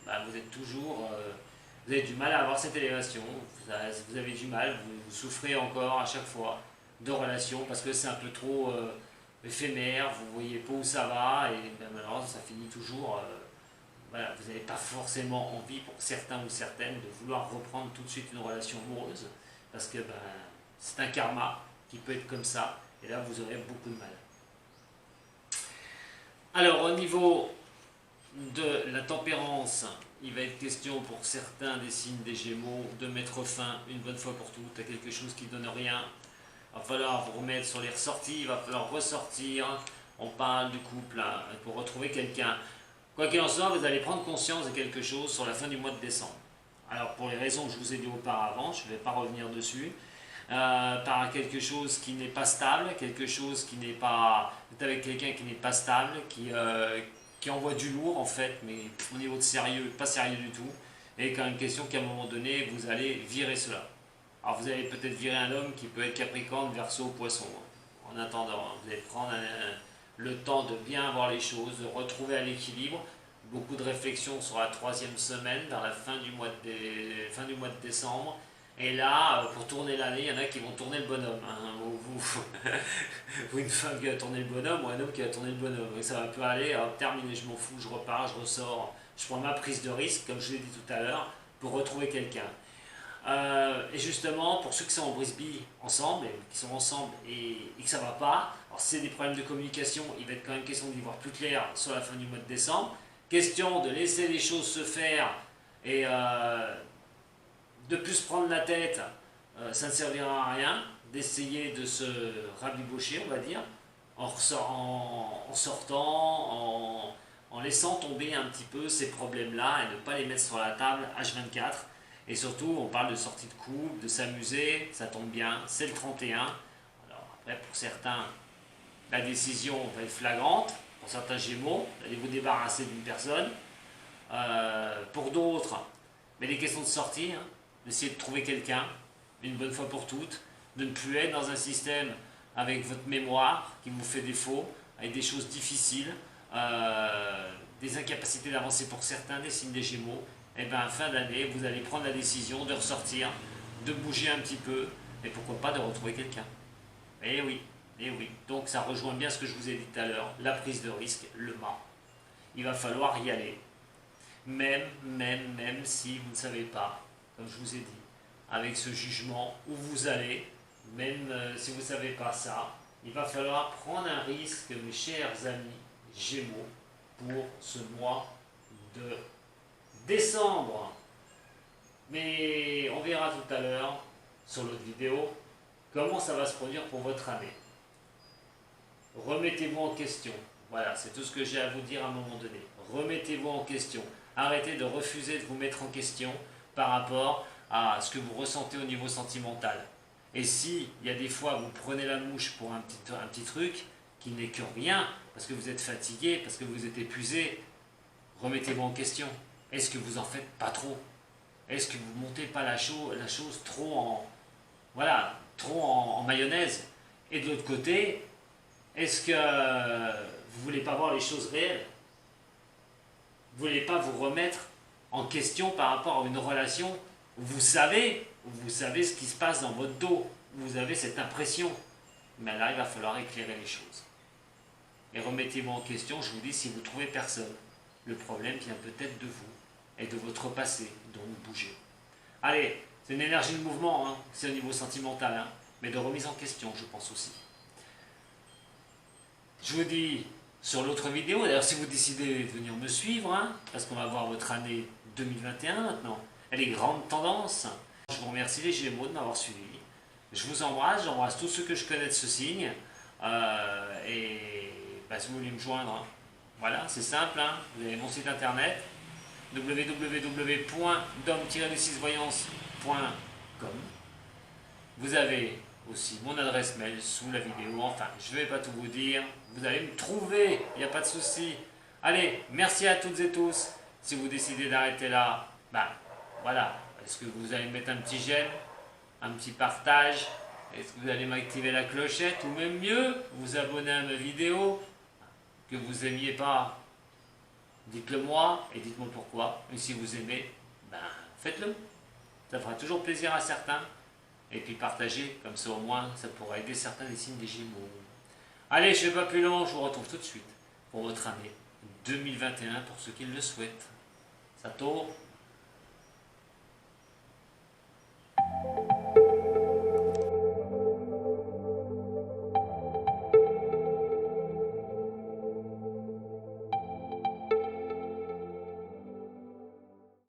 ben, vous avez du mal à avoir cette élévation, vous avez du mal, vous souffrez encore à chaque fois de relations parce que c'est un peu trop éphémère, vous voyez pas où ça va, et ben, malheureusement, ça finit toujours. Voilà, vous n'avez pas forcément envie, pour certains ou certaines, de vouloir reprendre tout de suite une relation amoureuse, parce que ben, c'est un karma qui peut être comme ça, et là vous aurez beaucoup de mal. Alors au niveau de la tempérance, il va être question pour certains des signes des Gémeaux de mettre fin une bonne fois pour toutes à quelque chose qui ne donne rien. Il va falloir vous remettre sur les ressorties, il va falloir ressortir. On parle du couple hein, pour retrouver quelqu'un. Quoi qu'il en soit, vous allez prendre conscience de quelque chose sur la fin du mois de décembre. Alors pour les raisons que je vous ai dit auparavant, je ne vais pas revenir dessus, par quelque chose qui n'est pas stable, quelque chose qui n'est pas... Vous êtes avec quelqu'un qui n'est pas stable, qui envoie du lourd en fait, mais au niveau de sérieux, pas sérieux du tout, et quand même question qu'à un moment donné, vous allez virer cela. Alors vous allez peut-être virer un homme qui peut être Capricorne, Verseau, Poisson. En attendant, vous allez prendre le temps de bien voir les choses, de retrouver un équilibre. Beaucoup de réflexion sur la troisième semaine, vers la fin du mois de décembre. Et là, pour tourner l'année, il y en a qui vont tourner le bonhomme. Hein. Vous, une femme qui va tourner le bonhomme, ou un homme qui va tourner le bonhomme. Et ça va peu aller, terminé, je m'en fous, je repars, je ressors. Je prends ma prise de risque, comme je l'ai dit tout à l'heure, pour retrouver quelqu'un. Et justement, pour ceux qui sont en brisbee ensemble, qui sont ensemble et que ça ne va pas, alors si c'est des problèmes de communication, il va être quand même question d'y voir plus clair sur la fin du mois de décembre. Question de laisser les choses se faire et de plus prendre la tête, ça ne servira à rien, d'essayer de se rabibocher, on va dire, en sortant, en laissant tomber un petit peu ces problèmes-là et ne pas les mettre sur la table H24. Et surtout, on parle de sortie de couple, de s'amuser, ça tombe bien, c'est le 31. Alors après, pour certains, la décision va être flagrante. Pour certains Gémeaux, allez vous débarrasser d'une personne. Pour d'autres, mais les questions de sortir, d'essayer de trouver quelqu'un, une bonne fois pour toutes, de ne plus être dans un système avec votre mémoire qui vous fait défaut, avec des choses difficiles, des incapacités d'avancer pour certains, des signes des Gémeaux. Et bien, fin d'année, vous allez prendre la décision de ressortir, de bouger un petit peu, et pourquoi pas de retrouver quelqu'un. Eh oui, eh oui. Donc ça rejoint bien ce que je vous ai dit tout à l'heure, la prise de risque, le mât. Il va falloir y aller. Même si vous ne savez pas, comme je vous ai dit, avec ce jugement où vous allez, même si vous ne savez pas ça, il va falloir prendre un risque, mes chers amis Gémeaux, pour ce mois de décembre. Mais on verra tout à l'heure, sur l'autre vidéo, comment ça va se produire pour votre année. Remettez-vous en question. Voilà, c'est tout ce que j'ai à vous dire à un moment donné. Remettez-vous en question. Arrêtez de refuser de vous mettre en question par rapport à ce que vous ressentez au niveau sentimental. Et si, il y a des fois, vous prenez la mouche pour un petit truc qui n'est que rien, parce que vous êtes fatigué, parce que vous êtes épuisé, remettez-vous en question. Est-ce que vous en faites pas trop? Est-ce que vous montez pas la chose trop en mayonnaise? Et de l'autre côté, est-ce que vous voulez pas voir les choses réelles? Vous voulez pas vous remettre en question par rapport à une relation où vous savez ce qui se passe dans votre dos, où vous avez cette impression. Mais là, il va falloir éclairer les choses. Et remettez-vous en question, je vous dis, si vous trouvez personne. Le problème vient peut-être de vous et de votre passé, donc bougez. Allez, c'est une énergie de mouvement, hein, c'est au niveau sentimental, hein, mais de remise en question, je pense aussi. Je vous dis sur l'autre vidéo, d'ailleurs si vous décidez de venir me suivre, hein, parce qu'on va voir votre année 2021 maintenant, et les grandes tendances. Je vous remercie les Gémeaux de m'avoir suivi. Je vous embrasse, j'embrasse tous ceux que je connais de ce signe. Et bah, si vous voulez me joindre, hein, voilà, c'est simple. Hein, vous avez mon site internet www.dom-6voyance.com. Vous avez aussi mon adresse mail sous la vidéo. Enfin, je ne vais pas tout vous dire. Vous allez me trouver, il n'y a pas de souci. Allez, merci à toutes et tous. Si vous décidez d'arrêter là, ben voilà. Est-ce que vous allez mettre un petit j'aime, un petit partage? Est-ce que vous allez m'activer la clochette? Ou même mieux, vous abonner à mes vidéos? Que vous aimiez pas, dites-le moi et dites-moi pourquoi. Et si vous aimez, ben faites-le. Ça fera toujours plaisir à certains. Et puis partagez, comme ça au moins ça pourra aider certains des signes des Gémeaux. Allez, je ne fais pas plus long, je vous retrouve tout de suite pour votre année 2021 pour ceux qui le souhaitent. Ça tourne.